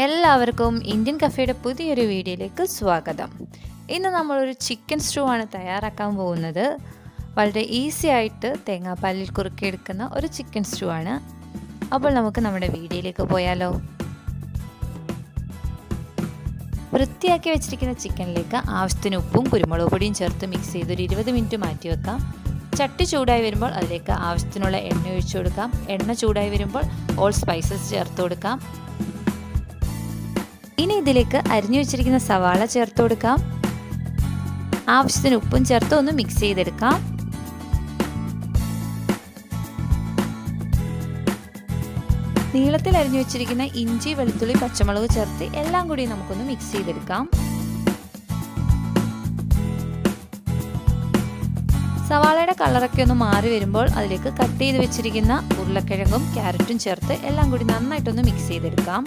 എല്ലാവർക്കും ഇന്ത്യൻ കഫേയുടെ പുതിയൊരു വീഡിയോയിലേക്ക് സ്വാഗതം. ഇന്ന് നമ്മളൊരു ചിക്കൻ സ്റ്റൂ ആണ് തയ്യാറാക്കാൻ പോകുന്നത്. വളരെ ഈസി ആയിട്ട് തേങ്ങാപ്പാലിൽ കുറുക്കിയെടുക്കുന്ന ഒരു ചിക്കൻ സ്റ്റൂ ആണ്. അപ്പോൾ നമുക്ക് നമ്മുടെ വീഡിയോയിലേക്ക് പോയാലോ. വൃത്തിയാക്കി വെച്ചിരിക്കുന്ന ചിക്കനിലേക്ക് ആവശ്യത്തിന് ഉപ്പും കുരുമുളക് പൊടിയും ചേർത്ത് മിക്സ് ചെയ്ത് ഒരു 20 മിനിറ്റ് മാറ്റി വെക്കാം. ചട്ടി ചൂടായി വരുമ്പോൾ അതിലേക്ക് ആവശ്യത്തിനുള്ള എണ്ണ ഒഴിച്ചു കൊടുക്കാം. എണ്ണ ചൂടായി വരുമ്പോൾ ഓൾ സ്പൈസസ് ചേർത്ത് കൊടുക്കാം. ഇനി ഇതിലേക്ക് അരിഞ്ഞു വെച്ചിരിക്കുന്ന സവാള ചേർത്ത് കൊടുക്കാം. ആവശ്യത്തിന് ഉപ്പും ചേർത്ത് ഒന്ന് മിക്സ് ചെയ്തെടുക്കാം. നീളത്തിൽ അരിഞ്ഞു വെച്ചിരിക്കുന്ന ഇഞ്ചി, വെളുത്തുള്ളി, പച്ചമുളക് ചേർത്ത് എല്ലാം കൂടി നമുക്കൊന്ന് മിക്സ് ചെയ്തെടുക്കാം. സവാളയുടെ കളറൊക്കെ ഒന്ന് മാറി വരുമ്പോൾ അതിലേക്ക് കട്ട് ചെയ്ത് വെച്ചിരിക്കുന്ന ഉരുളക്കിഴങ്ങും ക്യാരറ്റും ചേർത്ത് എല്ലാം കൂടി നന്നായിട്ടൊന്ന് മിക്സ് ചെയ്തെടുക്കാം.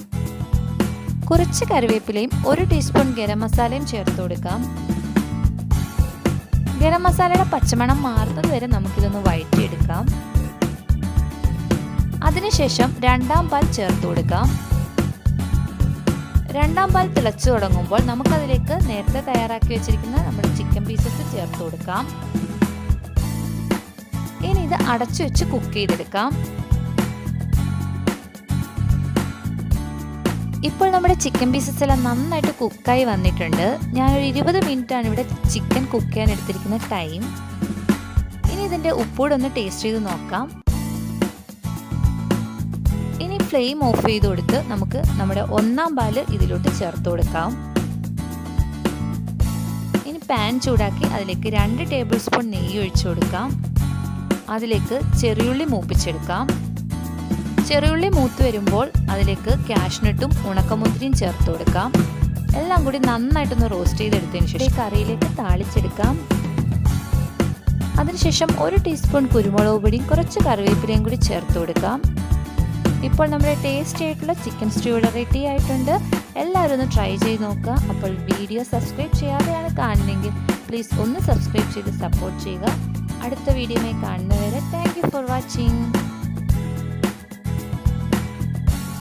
കുറച്ച് കറിവേപ്പിലയും 1 ടീസ്പൂൺ ഗരം മസാലയും ചേർത്ത് കൊടുക്കാം. ഗരം മസാലയുടെ പച്ചമണം മാറുന്നത് വരെ നമുക്കിതൊന്ന് വഴറ്റിയെടുക്കാം. അതിനുശേഷം രണ്ടാം പാൽ ചേർത്ത് കൊടുക്കാം. രണ്ടാം പാൽ തിളച്ചു തുടങ്ങുമ്പോൾ നമുക്കതിലേക്ക് നേരത്തെ തയ്യാറാക്കി വെച്ചിരിക്കുന്ന നമ്മുടെ ചിക്കൻ പീസസ് ചേർത്ത് കൊടുക്കാം. ഇനി ഇത് അടച്ചു വെച്ച് കുക്ക് ചെയ്തെടുക്കാം. ഇപ്പോൾ നമ്മുടെ ചിക്കൻ പീസസ് എല്ലാം നന്നായിട്ട് കുക്കായി വന്നിട്ടുണ്ട്. ഞാനൊരു 20 മിനിറ്റാണ് ഇവിടെ ചിക്കൻ കുക്ക് ചെയ്യാൻ എടുത്തിരിക്കുന്ന ടൈം. ഇനി ഇതിൻ്റെ ഉപ്പൂടെ ഒന്ന് ടേസ്റ്റ് ചെയ്ത് നോക്കാം. ഇനി ഫ്ലെയിം ഓഫ് ചെയ്ത് കൊടുത്ത് നമുക്ക് നമ്മുടെ ഒന്നാം പാല് ഇതിലോട്ട് ചേർത്ത് കൊടുക്കാം. ഇനി പാൻ ചൂടാക്കി അതിലേക്ക് 2 ടേബിൾ സ്പൂൺ നെയ്യ് ഒഴിച്ചു കൊടുക്കാം. അതിലേക്ക് ചെറിയുള്ളി മൂപ്പിച്ചെടുക്കാം. ചെറിയുള്ളി മൂത്ത് വരുമ്പോൾ അതിലേക്ക് കാഷ്നട്ടും ഉണക്കമുന്തിരിയും ചേർത്ത് കൊടുക്കാം. എല്ലാം കൂടി നന്നായിട്ടൊന്ന് റോസ്റ്റ് ചെയ്തെടുത്തതിന് ശേഷം കറിയിലേക്ക് താളിച്ചെടുക്കാം. അതിനുശേഷം 1 ടീസ്പൂൺ കുരുമുളക് പൊടിയും കുറച്ച് കറിവേപ്പിലയും കൂടി ചേർത്ത് കൊടുക്കാം. ഇപ്പോൾ നമ്മുടെ ടേസ്റ്റി ആയിട്ടുള്ള ചിക്കൻ സ്റ്റൂ ഇവിടെ റെഡി ആയിട്ടുണ്ട്. എല്ലാവരും ഒന്ന് ട്രൈ ചെയ്ത് നോക്കുക. അപ്പോൾ വീഡിയോ സബ്സ്ക്രൈബ് ചെയ്യാതെയാണ് കാണുന്നതെങ്കിൽ പ്ലീസ് ഒന്ന് സബ്സ്ക്രൈബ് ചെയ്ത് സപ്പോർട്ട് ചെയ്യുക. അടുത്ത വീഡിയോയുമായി കാണുന്നവരെ താങ്ക് യു ഫോർ വാച്ചിങ്.